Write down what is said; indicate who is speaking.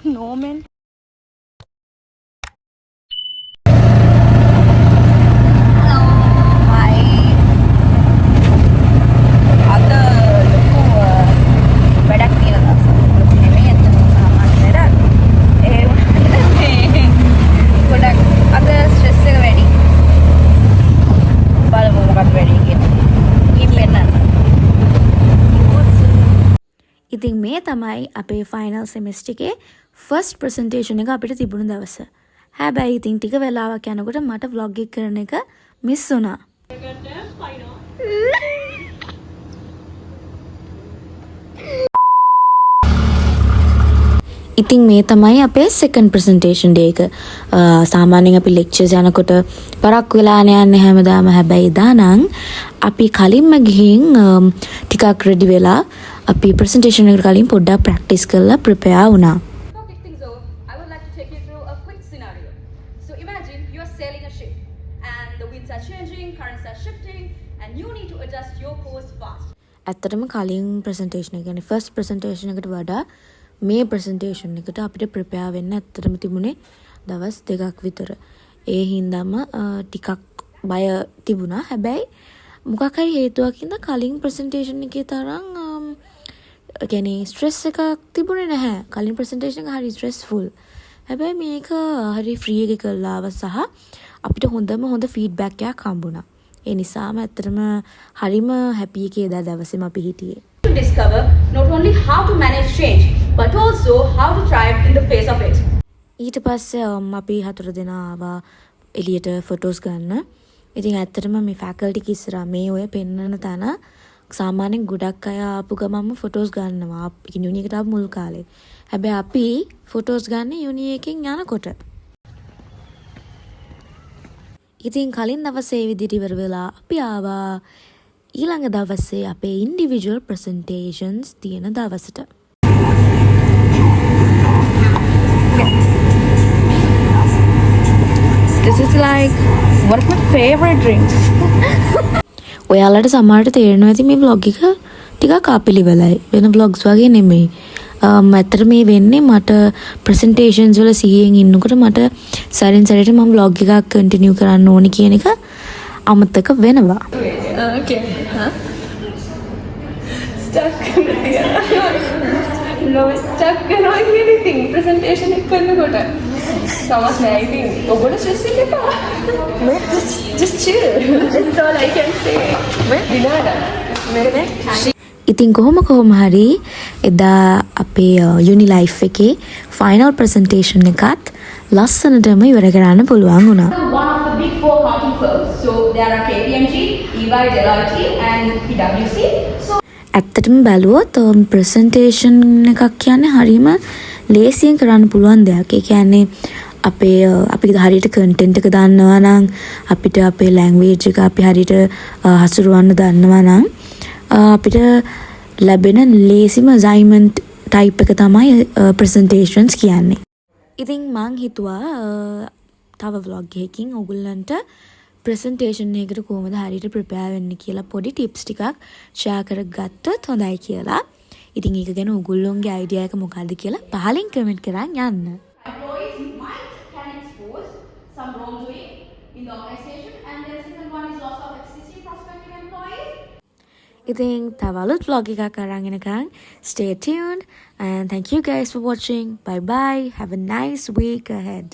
Speaker 1: No man. ඉතින් මේ තමයි අපේ ෆයිනල් සෙමෙස්ටර් එකේ ෆස්ට් ප්‍රසන්ටේෂන් එක අපිට තිබුණ දවස. හැබැයි ඉතින් ටික වෙලාවක් යනකොට මට vlog එක කරන එක මිස් වුණා. ඉතින් මේ තමයි අපේ සෙකන්ඩ් ප්‍රසන්ටේෂන් ඩේ එක. සාමාන්‍යයෙන් අපි ලෙක්චර්ස් යනකොට පරක් වෙලා යන්නේ හැමදාම. හැබැයි එදා නම් අපි කලින්ම ගිහින් ටිකක් රෙඩි වෙලා අපි ප්‍රසන්ටේෂන් එකට කලින් පොඩ්ඩක් ප්‍රැක්ටිස් කරලා ප්‍රිපෙයාර් වුණා. ඇත්තටම කලින් ප්‍රසන්ටේෂන් එක කියන්නේ ෆස්ට් ප්‍රසන්ටේෂන් එකට වඩා මේ ප්‍රසන්ටේෂන් එකට අපිට ප්‍රිපෙයාර් වෙන්න ඇත්තටම තිබුණේ දවස් 2ක් විතර. ඒ හින්දාම ටිකක් බය තිබුණා. හැබැයි මොකක් හරි හේතුවක් හින්දා කලින් ප්‍රසන්ටේෂන් එකේ තරම් කියන්නේ ස්ට්‍රෙස් එකක් තිබුණේ නැහැ. කලින් ප්‍රසන්ටේෂන් එක හරි ස්ට්‍රෙස්ෆුල්. හැබැයි මේක හරි ෆ්‍රී එකේ කළා සහ අපිට හොඳ ෆීඩ්බැක් එකක් හම්බුණා. ඒ නිසාම ඇත්තටම හරිම හැපි එකේ එදා දවසේම අපි හිටියේ.
Speaker 2: To discover not only how to manage change but also how to thrive in the face of it.
Speaker 1: ඊට පස්සේ අපි 4 දෙනා ආවා එළියට ෆොටෝස් ගන්න. ඉතින් ඇත්තටම මේ ෆැකල්ටි කිස්සරා මේ ඔය පෙන්නන තැන සාමාන්‍යයෙන් ගොඩක් අය ආපු ගමන්ම ෆොටෝස් ගන්නවා. යුනි එකට ආපු මුල් කාලේ. හැබැයි අපි ෆොටෝස් ගන්න යුනි එකෙන් යනකොට. ඉතින් කලින් දවසේ විදිහට ඉවර වෙලා අපි ආවා ඊළඟ දවසේ අපේ ඉන්ඩිවිජුවල් ප්‍රසන්ටේෂන්ස් තියෙන දවසට.
Speaker 3: This is like one of my favorite drinks.
Speaker 1: ඔයාලට සමහරට තේරෙනවා ඇති මේ vlog එක ටිකක් අපිලිවෙලයි. වෙන vlogs වගේ නෙමෙයි. ඇත්තට මේ වෙන්නේ මට ප්‍රසන්ටේෂන්ස් වල සිහියෙන් ඉන්නකොට මට සැරින් සැරේට මම vlog එකක් කන්ටිනියු කරන්න ඕනි කියන එක අමතක වෙනවා.
Speaker 3: Okay. Huh? Stuck. No, stuck not anything. Presentation එක කරනකොට. සමහර නෑ ඉතින් ඔබට ස්ට්‍රෙස් එක එපා. Just chill. That's all I can say.
Speaker 1: ඉතින් කොහොම හරි එදා අපේ යුනි ලයිෆ් එකේ ෆයිනල් ප්‍රසන්ටේෂන් එකත් ලස්සනටම ඉවර කරන්න පුළුවන් වුණා.
Speaker 2: One of the big four accounting firms. So there are KPMG, EY, Deloitte and PwC. So
Speaker 1: ඇත්තටම බැලුවොත් ප්‍රසන්ටේෂන් එකක් කියන්නේ හරියම ලේසියෙන් කරන්න පුළුවන් දෙයක්. ඒ කියන්නේ අපි හරියට කන්ටෙන්ට් එක දන්නවා නම් අපිට අපේ ලැන්ග්වේජ් එක අපි හරියට හසුරවන්න දන්නවා නම් අපිට ලැබෙන ලේසිම අසයින්මන්ට් ටයිප් එක තමයි ප්‍රසන්ටේෂන්ස් කියන්නේ. ඉතින් මං හිතුවා තව vlog එකකින් ඔයගොල්ලන්ට ප්‍රසන්ටේෂන් එකකට කොහොමද හරියට ප්‍රිපෙයාර් වෙන්න කියලා පොඩි ටිප්ස් ටිකක් ෂෙයා කරගත්තොත් හොඳයි කියලා. ඉතින් ඒක ගැන ඔයගොල්ලොන්ගේ අයිඩියා එක මොකක්ද කියලා පහලින් කමෙන්ට් කරන් යන්න.
Speaker 2: employees might can expose some wrongdoing in the organization, and the second one is loss of existing prospective employees.
Speaker 1: ඉතින් තව අලුත් vlog එකක් අරන් එනකන් stay tuned and thank you guys for watching. Bye bye. Have a nice week ahead.